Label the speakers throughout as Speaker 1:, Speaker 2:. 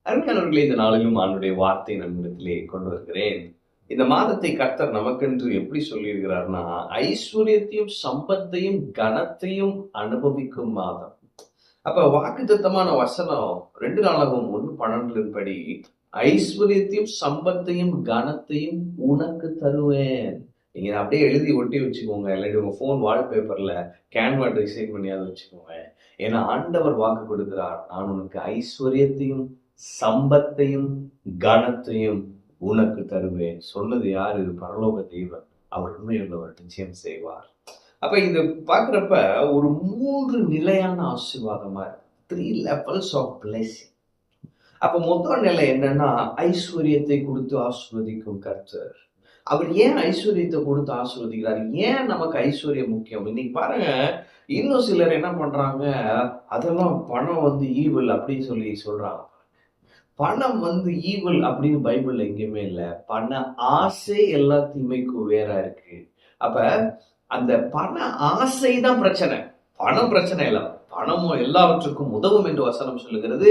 Speaker 1: அருமையானவர்களே, இந்த நாளிலும் ஆண்டுடைய வார்த்தை நம்மிடத்திலே கொண்டு வருகிறேன். இந்த மாதத்தை கர்த்தர் நமக்கென்று எப்படி சொல்லியிருக்கிறார்னா, ஐஸ்வர்யத்தையும் சம்பத்தையும் கனத்தையும் அனுபவிக்கும் மாதம். அப்ப வாக்குத்தத்தமான வசனம் 2 நாளாகவும் 1:12 படி, ஐஸ்வர்யத்தையும் சம்பத்தையும் கனத்தையும் உனக்கு தருவேன். நீங்க அப்படியே எழுதி ஒட்டி வச்சுக்கோங்க. இல்லாட்டி உங்க போன் வால்பேப்பர்ல கேன்வா டிசைன் பண்ணியாவது வச்சுக்கோங்க. ஏன்னா ஆண்டவர் வாக்கு கொடுக்கிறார், நான் உனக்கு ஐஸ்வர்யத்தையும் சம்பத்தையும் கனத்தையும் உனக்கு தருவேன். சொன்னது யாரு? பரலோக தெய்வன். அவர் உண்மையுள்ளவர், நிச்சயம் செய்வார். அப்ப இது பாக்குறப்ப ஒரு 3 நிலையான ஆசீர்வாதமா 3 levels of blessing. அப்ப முதல் நிலை என்னன்னா, ஐஸ்வர்யத்தை கொடுத்து ஆசீர்வதிக்கும் கர்த்தர். அவர் ஏன் ஐஸ்வர்யத்தை கொடுத்து ஆசீர்வதிக்கிறார்? ஏன் நமக்கு ஐஸ்வர்யம் முக்கியம்? இன்னைக்கு பாருங்க, இன்னும் சிலர் என்ன பண்றாங்க, அதெல்லாம் பணம் ஈவில் அப்படின்னு சொல்றாங்க. பணம் ஈவில் அப்படின்னு பைபிள்ல எங்கேயுமே இல்ல. பண ஆசை எல்லா தீமைக்கும் வேற இருக்கு. அப்ப அந்த பண ஆசை தான் பிரச்சனை. பணம் பிரச்சனை இல்லை. பணமும் எல்லாவற்றுக்கும் உதவும் என்று வசனம் சொல்லுகிறது.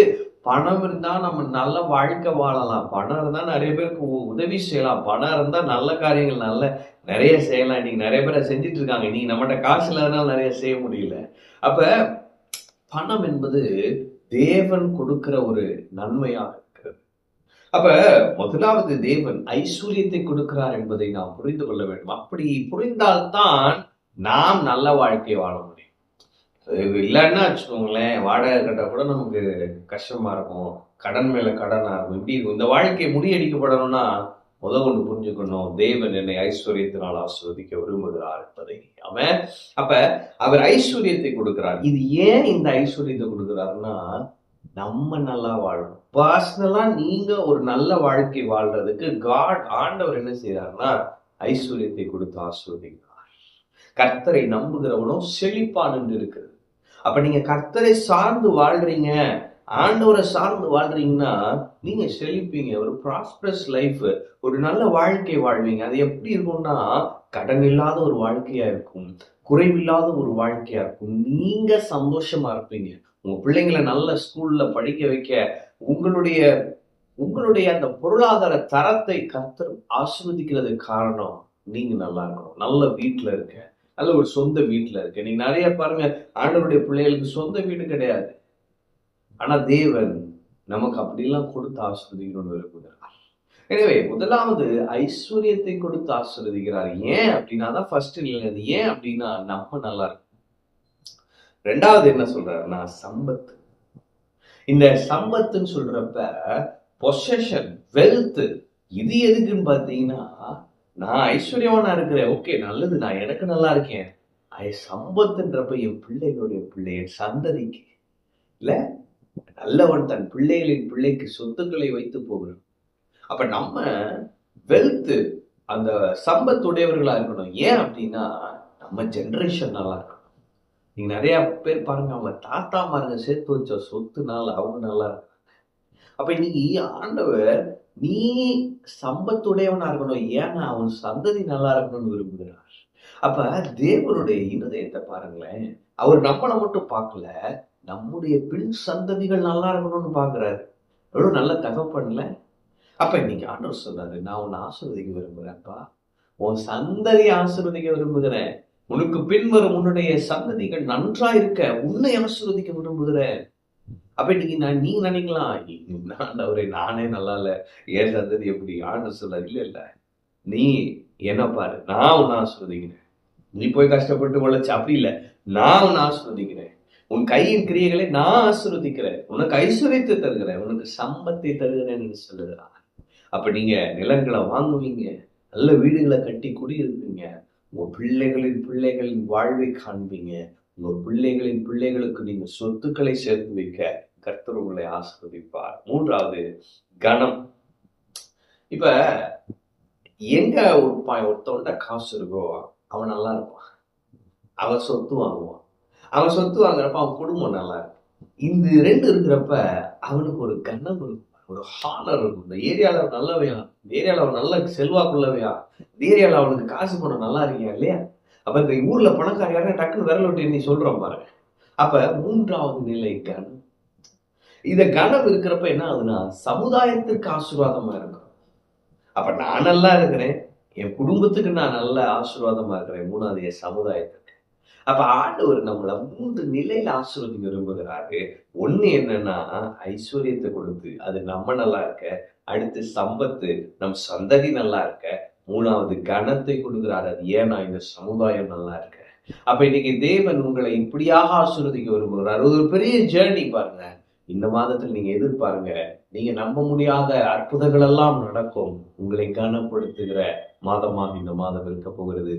Speaker 1: பணம் இருந்தா நம்ம நல்ல வாழ்க்கை வாழலாம். பணம் இருந்தா நிறைய பேருக்கு உதவி செய்யலாம். பணம் இருந்தா நல்ல காரியங்கள் நிறைய செய்யலாம். இன்னைக்கு நிறைய பேர் செஞ்சுட்டு இருக்காங்க. இன்னைக்கு நம்மகிட்ட காசு இல்லாதனால நிறைய செய்ய முடியல. அப்ப பணம் என்பது தேவன் கொடுக்கிற ஒரு நன்மையாக இருக்கிறது. அப்ப முதலாவது தேவன் ஐஸ்வர்யத்தை கொடுக்கிறார் என்பதை நாம் புரிந்து கொள்ள வேண்டும். அப்படி புரிந்தால்தான் நாம் நல்ல வாழ்க்கையை வாழ முடியும். இல்லைன்னா வச்சுக்கோங்களேன், வாடகை கட்ட கூட நமக்கு கஷ்டமா இருக்கும், கடன் மேல கடனா இருக்கும், இப்படி இருக்கும். இந்த வாழ்க்கையை முறியடிக்கப்படணும்னா கொண்டு புரிஞ்சுக்கணும், தேவன் என்னை ஐஸ்வர்யத்தினால் ஆசீர்வதிக்க விரும்புகிறார் என்பதை. அவன் அப்ப அவர் ஐஸ்வர்யத்தை கொடுக்கிறார். இது ஏன் இந்த ஐஸ்வர்யத்தை கொடுக்கிறாருன்னா, நம்ம நல்லா வாழணும். பர்சனலா நீங்க ஒரு நல்ல வாழ்க்கை வாழ்றதுக்கு ஆண்டவர் என்ன செய்யறாருன்னா, ஐஸ்வர்யத்தை கொடுத்து ஆசீர்வதிக்கிறார். கர்த்தரை நம்புகிறவனும் செழிப்பான் என்று இருக்கிறது. அப்ப நீங்க கர்த்தரை சார்ந்து வாழ்றீங்க, ஆண்டவரை சார்ந்து வாழ்றீங்கன்னா நீங்க செழிப்பீங்க. ஒரு ப்ராஸ்பரஸ் லைஃப், ஒரு நல்ல வாழ்க்கை வாழ்வீங்க. அது எப்படி இருக்கும்னா, கடன் இல்லாத ஒரு வாழ்க்கையா இருக்கும், குறைவில்லாத ஒரு வாழ்க்கையா இருக்கும். நீங்க சந்தோஷமா இருப்பீங்க. உங்க பிள்ளைங்களை நல்ல ஸ்கூல்ல படிக்க வைக்க உங்களுடைய அந்த பொருளாதார தரத்தை கர்த்தர் ஆசீர்வதிக்கிறதுக்கு காரணம் நீங்க நல்லா இருக்கணும். நல்ல வீட்டுல இருக்க, நல்ல ஒரு சொந்த வீட்டுல இருக்க. நீங்க நிறைய பாருங்க, ஆண்டவருடைய பிள்ளைகளுக்கு சொந்த வீடு கிடையாது. ஆனா தேவன் நமக்கு அப்படிலாம் கொடுத்து ஆசீர்வதிக்கணும்னு விரும்புகிறார். எனவே முதலாவது ஐஸ்வர்யத்தை கொடுத்து ஆசீர்வதிக்கிறார். ஏன் அப்படின்னா தான் ஃபர்ஸ்ட் நிலை. ஏன் அப்படின்னா நம்ம நல்லா இருக்கும். ரெண்டாவது என்ன சொல்றாருன்னா, சம்பத்து. இந்த சம்பத்துன்னு சொல்றப்ப பொசஷன், வெல்த். இது எதுக்குன்னு பாத்தீங்கன்னா, நான் ஐஸ்வர்யவானா இருக்கிறேன், ஓகே நல்லது, நான் எனக்கு நல்லா இருக்கேன். சம்பத்துன்றப்ப என் பிள்ளைகளுடைய பிள்ளை, என் சந்ததிக்கு இல்ல, நல்லவன் தன் பிள்ளைகளின் பிள்ளைக்கு சொத்துக்களை வைத்து போகிறோம். அப்ப நம்ம வெல்த், அந்த சம்பத்துடையவர்களா இருக்கணும். ஏன் அப்படின்னா நம்ம ஜெனரேஷன் நல்லா இருக்கணும். நீங்க நிறைய பேர் பாருங்க, அவங்க தாத்தா மாருங்க சேர்த்து வச்ச சொத்துனால அவங்க நல்லா இருக்காங்க. அப்ப இன்னைக்கு ஆண்டவர் நீ சம்பத்துடையவனா இருக்கணும், ஏன்னா அவன் சந்ததி நல்லா இருக்கணும்னு விரும்புகிறார். அப்ப தேவனுடைய இருதயத்தை பாருங்களேன், அவர் நம்மளை மட்டும் பார்க்கல, நம்முடைய பின் சந்ததிகள் நல்லா இருக்கணும்னு பாக்குறாரு. எவ்வளவு நல்ல தகப்பன்ல. அப்ப இன்னைக்கு ஆண்டவர் சொல்றாரு, நான் உன்னை ஆசீர்வதிக்க விரும்புகிறேன்ப்பா, உன் சந்ததி ஆசீர்வதிக்க விரும்புகிறேன், உனக்கு பின்வரும் உன்னுடைய சந்ததிகள் நன்றா இருக்க உன்னை ஆசீர்வதிக்க விரும்புகிறேன். அப்ப இன்னைக்கு நீங்க நினைக்கலாம், ஆண்டவரே நானே நல்லா இல்ல, ஏன் சந்ததி எப்படி? ஆண்டவர் சொல்றாரு, இல்ல இல்ல, நீ என்ன பாரு, நான் உன்னை ஆசீர்வதிக்கிறேன். நீ போய் கஷ்டப்பட்டு உழைச்சு அப்படி இல்லை, நான் உன்னை ஆசீர்வதிக்கிறேன். உன் கையின் கிரியைகளை நான் ஆசீர்வதிக்கிறேன், உனக்கு ஐஸ்வர்யத்தை தருகிறேன், உனக்கு சம்பத்தை தருகிறேன்னு சொல்லுகிறான். அப்ப நீங்க நிலங்களை வாங்குவீங்க, நல்ல வீடுகளை கட்டி குடியிருப்பீங்க, உங்க பிள்ளைகளின் வாழ்வை காண்பீங்க, உங்க பிள்ளைகளின் பிள்ளைகளுக்கு நீங்க சொத்துக்களை சேர்த்து வைக்க கர்த்தர் உங்களை ஆசீர்வதிப்பார். மூன்றாவது கனம். இப்ப எங்க ஒருத்தவன்ட காசு இருக்கோ அவன் நல்லா இருப்பான், அவன் சொத்து வாங்குவான். அவன் சொத்து வாங்குறப்ப அவன் குடும்பம் நல்லா இருக்கும். இந்த 2 இருக்கிறப்ப அவனுக்கு ஒரு கனம் இருக்கும், ஒரு ஹானர் இருக்கும். இந்த ஏரியால அவன் நல்லவையா, இந்த ஏரியால அவன் நல்ல செல்வாக்குள்ளவையா, இந்த ஏரியால அவனுக்கு காசு பணம் நல்லா இருக்கியா இல்லையா? அப்ப இந்த ஊர்ல பணக்கார யாரும் டக்குன்னு விரல் விட்டு நீ சொல்றோம் பாருங்க. அப்ப மூன்றாவது நிலை கனம். இந்த கனம் இருக்கிறப்ப என்ன ஆகுதுன்னா சமுதாயத்துக்கு ஆசீர்வாதமா இருக்கும். அப்ப நான் நல்லா இருக்கிறேன், என் குடும்பத்துக்கு நான் நல்ல ஆசீர்வாதமா இருக்கிறேன். 3வது என் சமுதாயத்துக்கு. அப்ப ஆண்டவர் நம்மள 3 நிலையில ஆசீர்வதிக்க விரும்புகிறாரு. ஒண்ணு என்னன்னா ஐஸ்வர்யத்தை கொடுத்து அது நம்ம நல்லா இருக்க, அடுத்து சம்பத்து நம் சந்ததி நல்லா இருக்க, 3வது கனத்தை கொடுக்கிறார். அது ஏன்னா இந்த சமுதாயம் நல்லா இருக்க. அப்ப இன்னைக்கு தேவன் உங்களை இப்படியாக ஆசீர்வதிக்க விரும்புகிறார். ஒரு பெரிய ஜேர்னி பாருங்க. இந்த மாதத்தில் நீங்க எதிர்பாருங்க. நீங்க நம்ப முடியாத அற்புதங்கள் எல்லாம் நடக்கும். உங்களை கனப்படுத்துகிற மாதமாக இந்த மாதம் இருக்க போகிறது.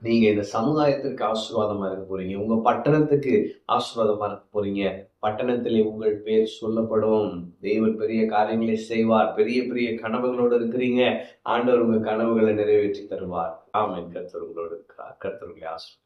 Speaker 1: நீங்க இந்த சமுதாயத்திற்கு ஆசீர்வாதமா இருக்க போறீங்க. உங்க பட்டணத்துக்கு ஆசீர்வாதமா இருக்க போறீங்க. பட்டணத்திலே உங்கள் பேர் சொல்லப்படும். தேவன் பெரிய காரியங்களை செய்வார். பெரிய பெரிய கனவுகளோடு இருக்கிறீங்க. ஆண்டவர் உங்க கனவுகளை நிறைவேற்றி தருவார். ஆமென். கர்த்தர் உங்களோடு இருக்கிறார். கர்த்தர் உங்களை ஆசீர்வதிப்பார்.